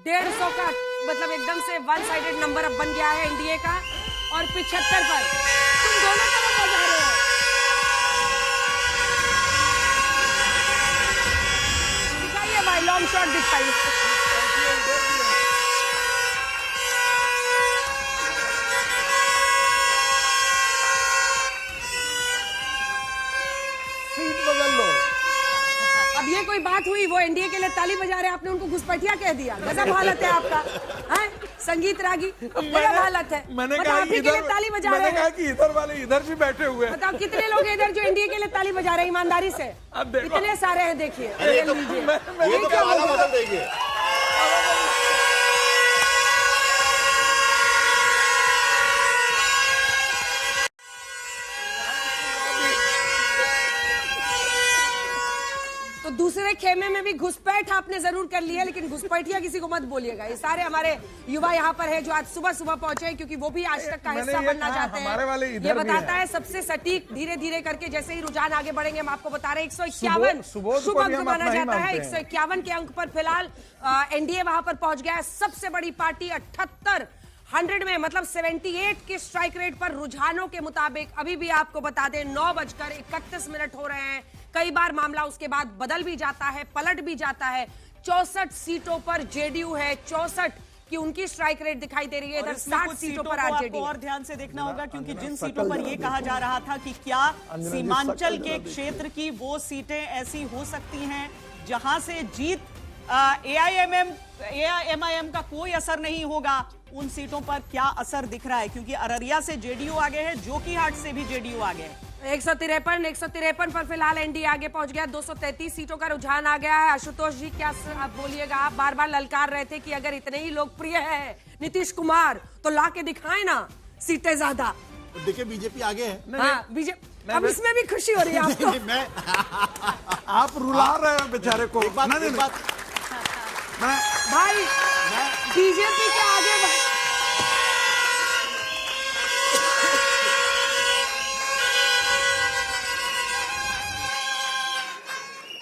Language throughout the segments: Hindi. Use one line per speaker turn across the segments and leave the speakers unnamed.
150 का मतलब एकदम से वन साइडेड नंबर अब बन गया है एनडीए का, और 75 पर तुम दोनों तरफ बजा रहे हो। दिखाइए भाई, लॉन्ग शॉट दिखाइए। अब ये कोई बात हुई? वो एनडीए के लिए ताली बजा रहे हैं, आपने उनको घुसपैठिया कह दिया। गजब हालत है आपका, हैं? संगीत रागी, गजब हालत है।
मैंने कहा
आप ही के लिए ताली बजा रहे हैं।
मैंने कहा कि इधर वाले इधर भी बैठे हुए हैं।
बताओ कितने लोग हैं इधर जो एनडीए के लिए ताली बजा रहे हैं ईमानदारी से?
अब देखो,
इतने सारे हैं, देखिए।
ये तो क्या बदल देंगे।
तो दूसरे खेमे में भी घुसपैठ आपने जरूर कर लिया, लेकिन घुसपैठिया किसी को मत बोलिएगा। ये सारे हमारे युवा यहाँ पर है जो आज सुबह सुबह पहुंचे हैं, क्योंकि वो भी आज तक का हिस्सा बनना चाहते हैं। ये बताता है सबसे सटीक, धीरे धीरे करके जैसे ही रुझान आगे बढ़ेंगे, हम आपको बता रहे हैं 151 शुभ अंक माना जाता है। 151 के अंक पर फिलहाल एनडीए वहां पर पहुंच गया है। सबसे बड़ी पार्टी 78 100 में, मतलब 78 के स्ट्राइक रेट पर रुझानों के मुताबिक। अभी भी आपको बता दें 9:31 हो रहे हैं। कई बार मामला उसके बाद बदल भी जाता है, पलट भी जाता है। 64 सीटों पर जेडीयू है, 64 की उनकी स्ट्राइक रेट दिखाई दे रही है। इधर 60 सीटों पर आरजेडी।
और ध्यान से देखना होगा, क्योंकि जिन सीटों पर यह कहा जा रहा था कि क्या सीमांचल के क्षेत्र की वो सीटें ऐसी हो सकती हैं जहां से जीत एआईएमआईएम का कोई असर नहीं होगा, उन सीटों पर क्या असर दिख रहा है? क्योंकि अररिया से जेडीयू आगे है, जोकीहाट से भी जेडीयू आगे है।
153 पर फिलहाल एनडीए आगे पहुंच गया। 233 सीटों का रुझान आ गया है। आशुतोष जी क्या आप बोलिएगा? आप बार बार ललकार रहे थे कि अगर इतने ही लोकप्रिय है नीतीश कुमार तो ला के दिखाए ना सीटें ज्यादा।
तो देखिए बीजेपी आगे है।
हाँ, बीजेपी। अब इसमें भी खुशी हो रही है आपको?
मैं
आप रुला रहे हो बेचारे को।
एक बात
भाई, बीजेपी के आगे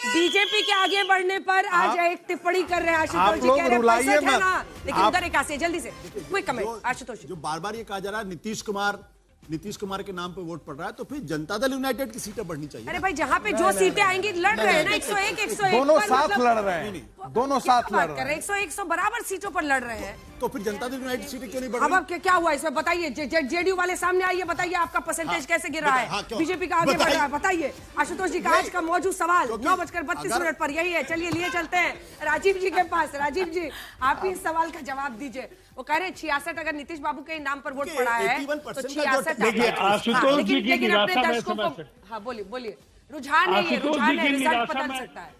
बीजेपी के आगे बढ़ने पर आज एक टिप्पणी कर रहे हैं आशुतोष जी, कह रहे हैं पैसे थे ना, लेकिन उधर एक आसे जल्दी से क्विक कमेंट आशुतोष जी।
जो बार बार ये कहा जा रहा है नीतीश कुमार के नाम पे वोट पड़ रहा है, तो फिर जनता दल यूनाइटेड की सीटें बढ़नी चाहिए।
अरे भाई, जहाँ पे जो सीटें आएंगी लड़ रहे हैं ना, 101
दोनों साथ लड़ रहे हैं, दोनों साथ लड़ रहे हैं।
101 बराबर सीटों पर लड़ रहे हैं,
तो फिर जनता दल यूनाइटेड सीटें क्यों नहीं बढ़ रही?
अब क्या हुआ इसमें बताइए? जेडीयू वाले सामने आइए, बताइए आपका परसेंटेज कैसे गिर रहा है? बीजेपी का आगे बढ़ रहा है, बताइए आशुतोष जी का आज का मौजूद सवाल 9:32 पर यही है। चलिए लिए चलते हैं राजीव जी के पास। राजीव जी, आप ही इस सवाल का जवाब दीजिए। वो कह रहे हैं 66 अगर नीतीश बाबू के नाम पर वोट पड़ा है तो 66।
आशुतोष जी की निराशा मैं समझ सकता।
हाँ बोलिए। रुझान है, ये रुझान है, रिजल्ट बदल सकता है।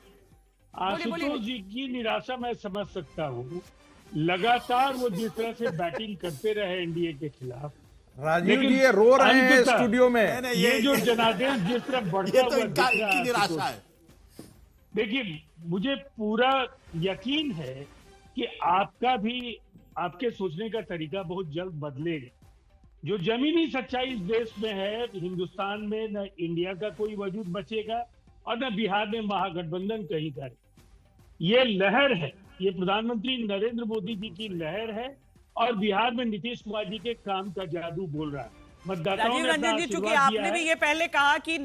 आशुतोष जी की निराशा मैं समझ सकता हूँ। लगातार वो जिस तरह से बैटिंग करते रहे एनडीए के खिलाफ,
राजीव जी ये रो रहे हैं स्टूडियो में।
ये जो जनादेश जिस तरह बढ़ता हुआ दिख रहा है,
निराशा है।
देखिए, मुझे पूरा यकीन है कि आपके सोचने का तरीका बहुत जल्द बदलेगा। जो जमीनी सच्चाई इस देश में है, हिंदुस्तान में न इंडिया का कोई वजूद बचेगा और न बिहार में महागठबंधन कहीं का। ये लहर है, ये प्रधानमंत्री नरेंद्र मोदी जी की लहर है, और बिहार में नीतीश कुमार जी के काम का जादू बोल रहा है।
राजीव रंजन जी, चूंकि आपने भी ये पहले कहा कि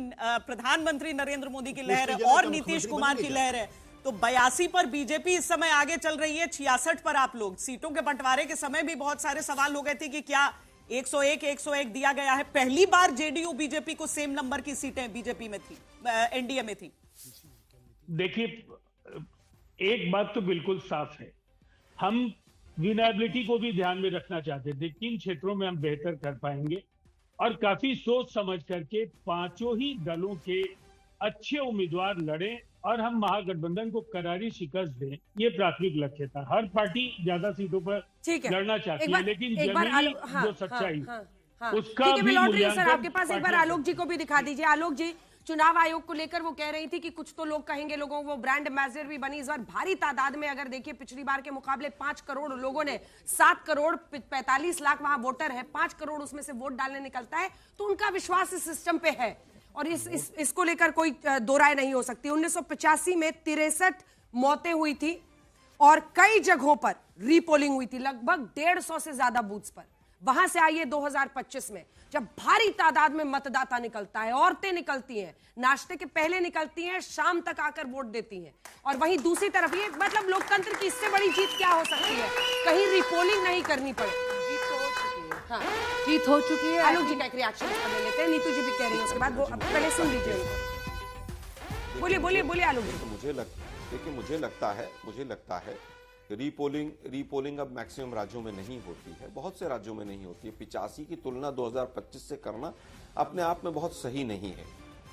प्रधानमंत्री नरेंद्र मोदी की लहर है और नीतीश कुमार की लहर है, तो 82 पर बीजेपी इस समय आगे चल रही है। 66 पर आप लोग, सीटों के बंटवारे के समय भी बहुत सारे सवाल हो गए थे कि क्या 101 दिया गया है। पहली बार जेडीयू बीजेपी को सेम नंबर की सीटें बीजेपी में थी, एनडीए में थी।
देखिए, एक बात तो बिल्कुल साफ है, हम विनेबिलिटी को भी ध्यान में रखना चाहते थे। किन क्षेत्रों में हम बेहतर कर पाएंगे, और काफी सोच समझ करके पांचों ही दलों के अच्छे उम्मीदवार लड़े और हम महागठबंधन को करारी शिकस्त दें, ये प्राथमिक लक्ष्य था। हर पार्टी ज्यादा सीटों पर लड़ना चाहती है, लेकिन जमीनी जो सच्चाई उसका भी मूल्यांकन।
सर आपके पास एक बार आलोक जी को भी दिखा दीजिए। आलोक जी, चुनाव आयोग को लेकर वो कह रही थी कि कुछ तो लोग कहेंगे, लोगों को ब्रांड एम्बेसडर भी बनी। इस बार भारी तादाद में, अगर देखिए पिछली बार के मुकाबले 5 करोड़ लोगों ने, 7 करोड़ 45 लाख वहां वोटर है, 5 करोड़ उसमें से वोट डालने निकलता है, तो उनका विश्वास इस सिस्टम पे है और इसको लेकर कोई दो राय नहीं हो सकती। 1985 में 63 मौतें हुई थी और कई जगहों पर रीपोलिंग हुई थी, लगभग 150 से ज्यादा बूथ्स पर। वहां से आइए 2025 में, जब भारी तादाद में मतदाता निकलता है, औरतें निकलती हैं, नाश्ते के पहले निकलती हैं, शाम तक आकर वोट देती हैं। और वहीं दूसरी तरफ ये मतलब लोकतंत्र की इससे बड़ी जीत क्या हो सकती है, कहीं रीपोलिंग नहीं करनी पड़े। जीत तो हो चुकी है। हाँ, जीत हो चुकी है। आलोक जी का एक रिएक्शन ले लेते हैं, नीतू जी भी कह रही है, उसके बाद वो पहले सुन लीजिए। बोलिए आलोक जी।
मुझे लगता है रीपोलिंग अब मैक्सिमम राज्यों में नहीं होती है, बहुत से राज्यों में नहीं होती है। 85 की तुलना 2025 से करना अपने आप में बहुत सही नहीं है।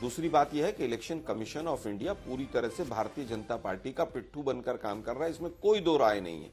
दूसरी बात यह है कि इलेक्शन कमीशन ऑफ इंडिया पूरी तरह से भारतीय जनता पार्टी का पिट्ठू बनकर काम कर रहा है, इसमें कोई दो राय नहीं है।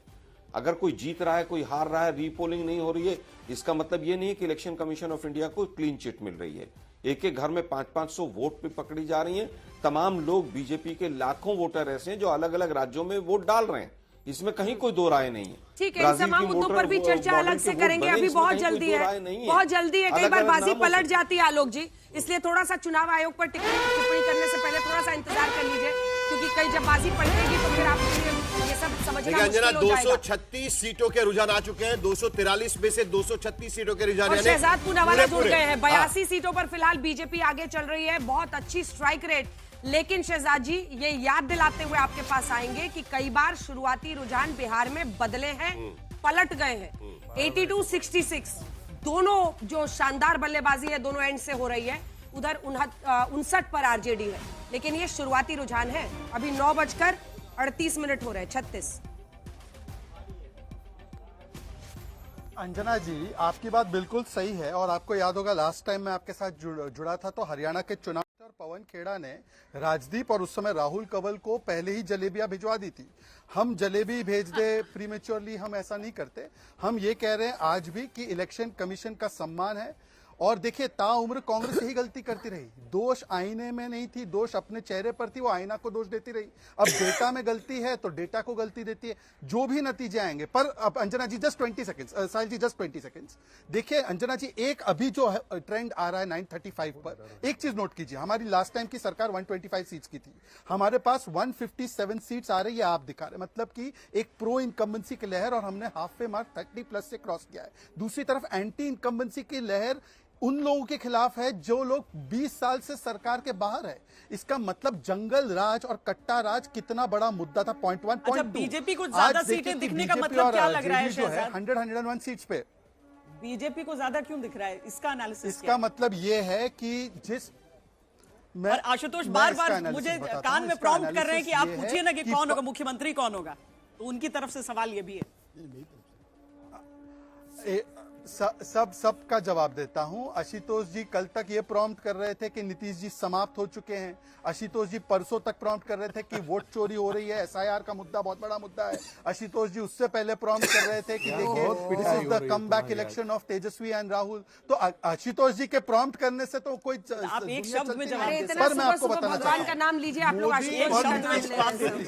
अगर कोई जीत रहा है, कोई हार रहा है, रीपोलिंग नहीं हो रही है, इसका मतलब यह नहीं है कि इलेक्शन कमीशन ऑफ इंडिया को क्लीन चिट मिल रही है। एक एक घर में 500-500 वोट पे पकड़ी जा रही हैं। तमाम लोग, बीजेपी के लाखों वोटर ऐसे हैं जो अलग अलग राज्यों में वोट डाल रहे हैं, इसमें कहीं कोई दो राय नहीं है।
ठीक है, इन तमाम मुद्दों पर भी चर्चा अलग से करेंगे, अभी बहुत जल्दी है, बहुत जल्दी है। कई बार बाजी पलट जाती है आलोक जी, इसलिए थोड़ा सा चुनाव आयोग पर टिप्पणी करने से पहले थोड़ा सा इंतजार कर लीजिए, क्योंकि कई जब बाजी पलटेगी तो फिर आप ये सब समझना मुश्किल हो जाएगा।
236 सीटों के रुझान आ चुके हैं, 243 में से 236 सीटों के रुझान।
और शहजाद पूनावाला जुड़ गए हैं। 82 सीटों पर फिलहाल बीजेपी आगे चल रही है, बहुत अच्छी स्ट्राइक रेट। लेकिन शहजाद जी, ये याद दिलाते हुए आपके पास आएंगे कि कई बार शुरुआती रुझान बिहार में बदले हैं, पलट गए हैं। 82-66 दोनों जो शानदार बल्लेबाजी है दोनों एंड से हो रही है, उधर 59 पर आरजेडी है, लेकिन ये शुरुआती रुझान है। अभी 9:38 हो रहे हैं, 36।
अंजना जी, आपकी बात बिल्कुल सही है, और आपको याद होगा लास्ट टाइम मैं आपके साथ जुड़ा था तो हरियाणा के चुनाव पवन खेड़ा ने राजदीप और उस समय राहुल कंवल को पहले ही जलेबियां भिजवा दी थी। हम जलेबी भेज दे प्रीमेच्योरली, हम ऐसा नहीं करते। हम ये कह रहे हैं आज भी कि इलेक्शन कमीशन का सम्मान है। और देखिए, ताउम्र कांग्रेस यही गलती करती रही, दोष आईने में नहीं थी, दोष अपने चेहरे पर थी, वो आईना को दोष देती रही। अब डेटा में गलती है तो डेटा को गलती देती है, जो भी नतीजे आएंगे। पर अब अंजना जी जस्ट 20 सेकंड्स, साहिल जी जस्ट 20 सेकंड्स। देखिए अंजना जी, एक अभी जो ट्रेंड आ रहा है 935 पर, एक चीज नोट कीजिए, हमारी लास्ट टाइम की सरकार 125 सीट्स की थी, हमारे पास 157 सीट्स आ रही है, आप दिखा रहे, मतलब कि एक प्रो इनकम्बेंसी की लहर, और हमने हाफ वे मार्क 30+ से क्रॉस किया है। दूसरी तरफ एंटी इनकम्बेंसी की लहर उन लोगों के खिलाफ है जो लोग 20 साल से सरकार के बाहर है। इसका मतलब जंगल राज और कट्टा राज कितना बड़ा मुद्दा था। Point 1, point 2।
बीजेपी को ज्यादा सीटें दिखने का मतलब क्या लग रहा है?
101 सीट्स पे
बीजेपी को ज्यादा क्यों दिख रहा है, इसका एनालिसिस
इसका मतलब ये है कि जिस
और आशुतोष बार-बार मुझे कान में प्रॉम्प्ट कर रहे हैं कि आप पूछिए ना कि कौन होगा मुख्यमंत्री, कौन होगा, तो उनकी तरफ से सवाल ये भी है।
सब का जवाब देता हूं। आशुतोष जी कल तक ये प्रॉम्प्ट कर रहे थे कि नीतीश जी समाप्त हो चुके हैं। आशुतोष जी परसों तक प्रॉम्प्ट कर रहे थे कि वोट चोरी हो रही है, SIR का मुद्दा बहुत बड़ा मुद्दा है। आशुतोष जी उससे पहले प्रॉम्प्ट कर रहे थे कि देखिए this is the come back election of Tejashwi and Rahul. तो आशुतोष जी के प्रॉम्प्ट करने से तो कोई
आप एक शब्द में जवाब
पर मैं आपको बताना चाहता हूं, भगवान का नाम लीजिए आप लोग।